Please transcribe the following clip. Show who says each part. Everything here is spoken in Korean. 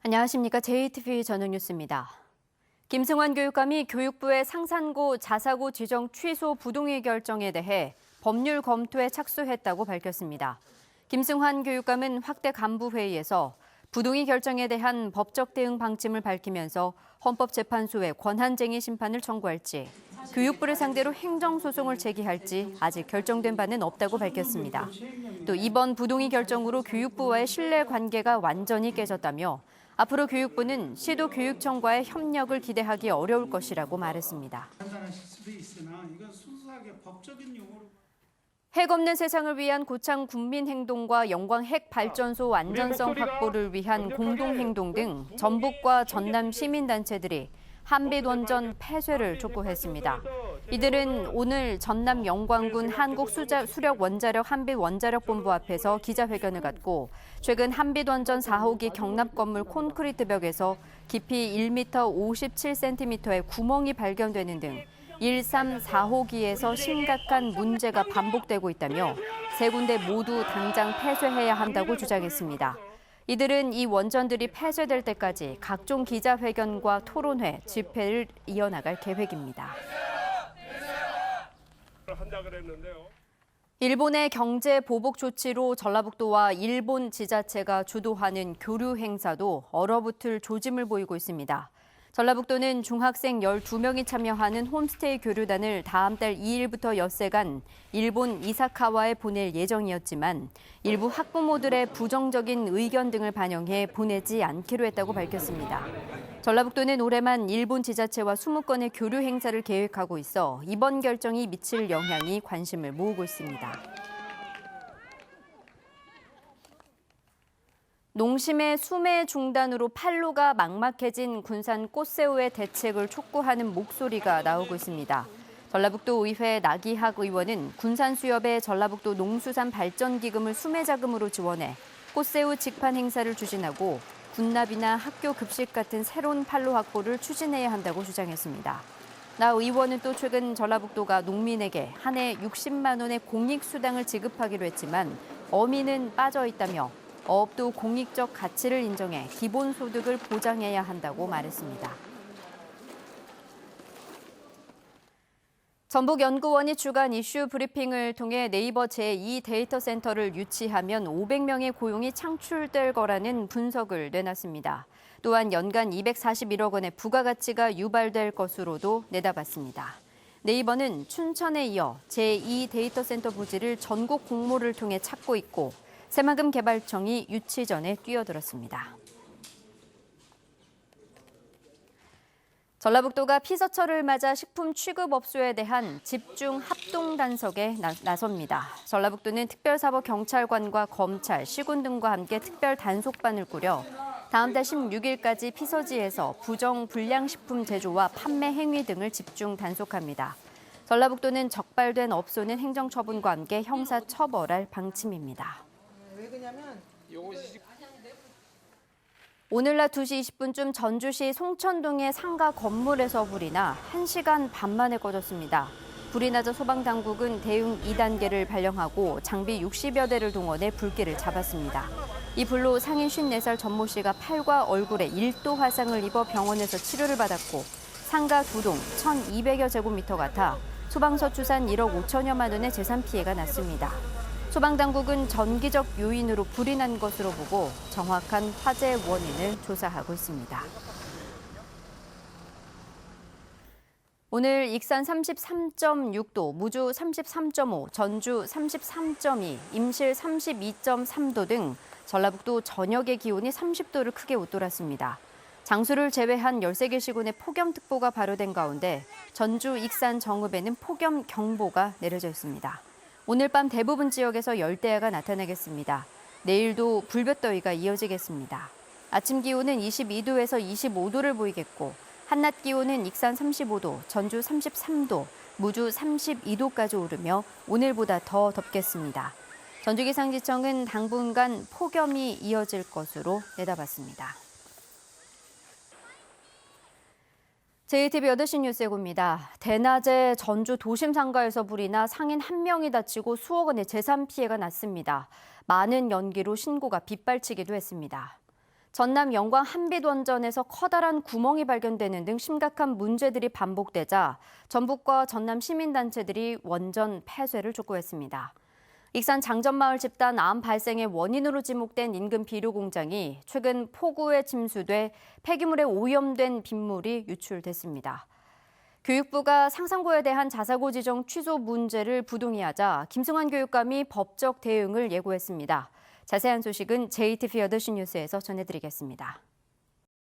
Speaker 1: 안녕하십니까. JTBC 저녁뉴스입니다. 김승환 교육감이 교육부의 상산고 자사고 지정 취소 부동의 결정에 대해 법률 검토에 착수했다고 밝혔습니다. 김승환 교육감은 확대 간부회의에서 부동의 결정에 대한 법적 대응 방침을 밝히면서 헌법재판소에 권한쟁의 심판을 청구할지, 교육부를 상대로 행정소송을 제기할지 아직 결정된 바는 없다고 밝혔습니다. 또 이번 부동의 결정으로 교육부와의 신뢰관계가 완전히 깨졌다며 앞으로 교육부는 시도교육청과의 협력을 기대하기 어려울 것이라고 말했습니다. 핵 없는 세상을 위한 고창 군민행동과 영광 핵발전소 안전성 확보를 위한 공동행동 등 전북과 전남 시민단체들이 한빛원전 폐쇄를 촉구했습니다. 이들은 오늘 전남 영광군 한국수력원자력 한빛원자력본부 앞에서 기자회견을 갖고 최근 한빛원전 4호기 경납 건물 콘크리트 벽에서 깊이 1m 57cm의 구멍이 발견되는 등 1, 3, 4호기에서 심각한 문제가 반복되고 있다며 세 군데 모두 당장 폐쇄해야 한다고 주장했습니다. 이들은 이 원전들이 폐쇄될 때까지 각종 기자회견과 토론회, 집회를 이어나갈 계획입니다. 일본의 경제 보복 조치로 전라북도와 일본 지자체가 주도하는 교류 행사도 얼어붙을 조짐을 보이고 있습니다. 전라북도는 중학생 12명이 참여하는 홈스테이 교류단을 다음 달 2일부터 엿새간 일본 이사카와에 보낼 예정이었지만 일부 학부모들의 부정적인 의견 등을 반영해 보내지 않기로 했다고 밝혔습니다. 전라북도는 올해만 일본 지자체와 20건의 교류 행사를 계획하고 있어 이번 결정이 미칠 영향이 관심을 모으고 있습니다. 농심의 수매 중단으로 판로가 막막해진 군산 꽃새우의 대책을 촉구하는 목소리가 나오고 있습니다. 전라북도 의회 나기학 의원은 군산 수협의 전라북도 농수산발전기금을 수매 자금으로 지원해 꽃새우 직판 행사를 추진하고 군납이나 학교 급식 같은 새로운 판로 확보를 추진해야 한다고 주장했습니다. 나 의원은 또 최근 전라북도가 농민에게 한 해 60만 원의 공익수당을 지급하기로 했지만 어민은 빠져 있다며 어업도 공익적 가치를 인정해 기본소득을 보장해야 한다고 말했습니다. 전북연구원이 주간 이슈 브리핑을 통해 네이버 제2 데이터 센터를 유치하면 500명의 고용이 창출될 거라는 분석을 내놨습니다. 또한 연간 241억 원의 부가가치가 유발될 것으로도 내다봤습니다. 네이버는 춘천에 이어 제2 데이터 센터 부지를 전국 공모를 통해 찾고 있고 새만금 개발청이 유치 전에 뛰어들었습니다. 전라북도가 피서철을 맞아 식품 취급업소에 대한 집중 합동 단속에 나섭니다. 전라북도는 특별사법경찰관과 검찰, 시군 등과 함께 특별 단속반을 꾸려 다음 달 16일까지 피서지에서 부정 불량식품 제조와 판매 행위 등을 집중 단속합니다. 전라북도는 적발된 업소는 행정처분과 함께 형사처벌할 방침입니다. 오늘 낮 2시 20분쯤 전주시 송천동의 상가 건물에서 불이 나 1시간 반 만에 꺼졌습니다. 불이 나자 소방당국은 대응 2단계를 발령하고 장비 60여 대를 동원해 불길을 잡았습니다. 이 불로 상인 54살 전모 씨가 팔과 얼굴에 1도 화상을 입어 병원에서 치료를 받았고 상가 2동 1,200여 제곱미터가 타 소방서 추산 1억 5천여만 원의 재산 피해가 났습니다. 소방당국은 전기적 요인으로 불이 난 것으로 보고 정확한 화재 원인을 조사하고 있습니다. 오늘 익산 33.6도, 무주 33.5, 전주 33.2, 임실 32.3도 등 전라북도 전역의 기온이 30도를 크게 웃돌았습니다. 장수를 제외한 13개 시군에 폭염특보가 발효된 가운데 전주, 익산, 정읍에는 폭염경보가 내려져 있습니다. 오늘 밤 대부분 지역에서 열대야가 나타나겠습니다. 내일도 불볕더위가 이어지겠습니다. 아침 기온은 22도에서 25도를 보이겠고 한낮 기온은 익산 35도, 전주 33도, 무주 32도까지 오르며 오늘보다 더 덥겠습니다. 전주기상지청은 당분간 폭염이 이어질 것으로 내다봤습니다. JTBC 8시 뉴스예고입니다. 대낮에 전주 도심 상가에서 불이 나 상인 1명이 다치고 수억 원의 재산 피해가 났습니다. 많은 연기로 신고가 빗발치기도 했습니다. 전남 영광 한빛원전에서 커다란 구멍이 발견되는 등 심각한 문제들이 반복되자 전북과 전남 시민단체들이 원전 폐쇄를 촉구했습니다. 익산 장전마을 집단 암 발생의 원인으로 지목된 인근 비료 공장이 최근 폭우에 침수돼 폐기물에 오염된 빗물이 유출됐습니다. 교육부가 상상고에 대한 자사고 지정 취소 문제를 부동의하자 김승환 교육감이 법적 대응을 예고했습니다. 자세한 소식은 JTBC 8시 뉴스에서 전해드리겠습니다.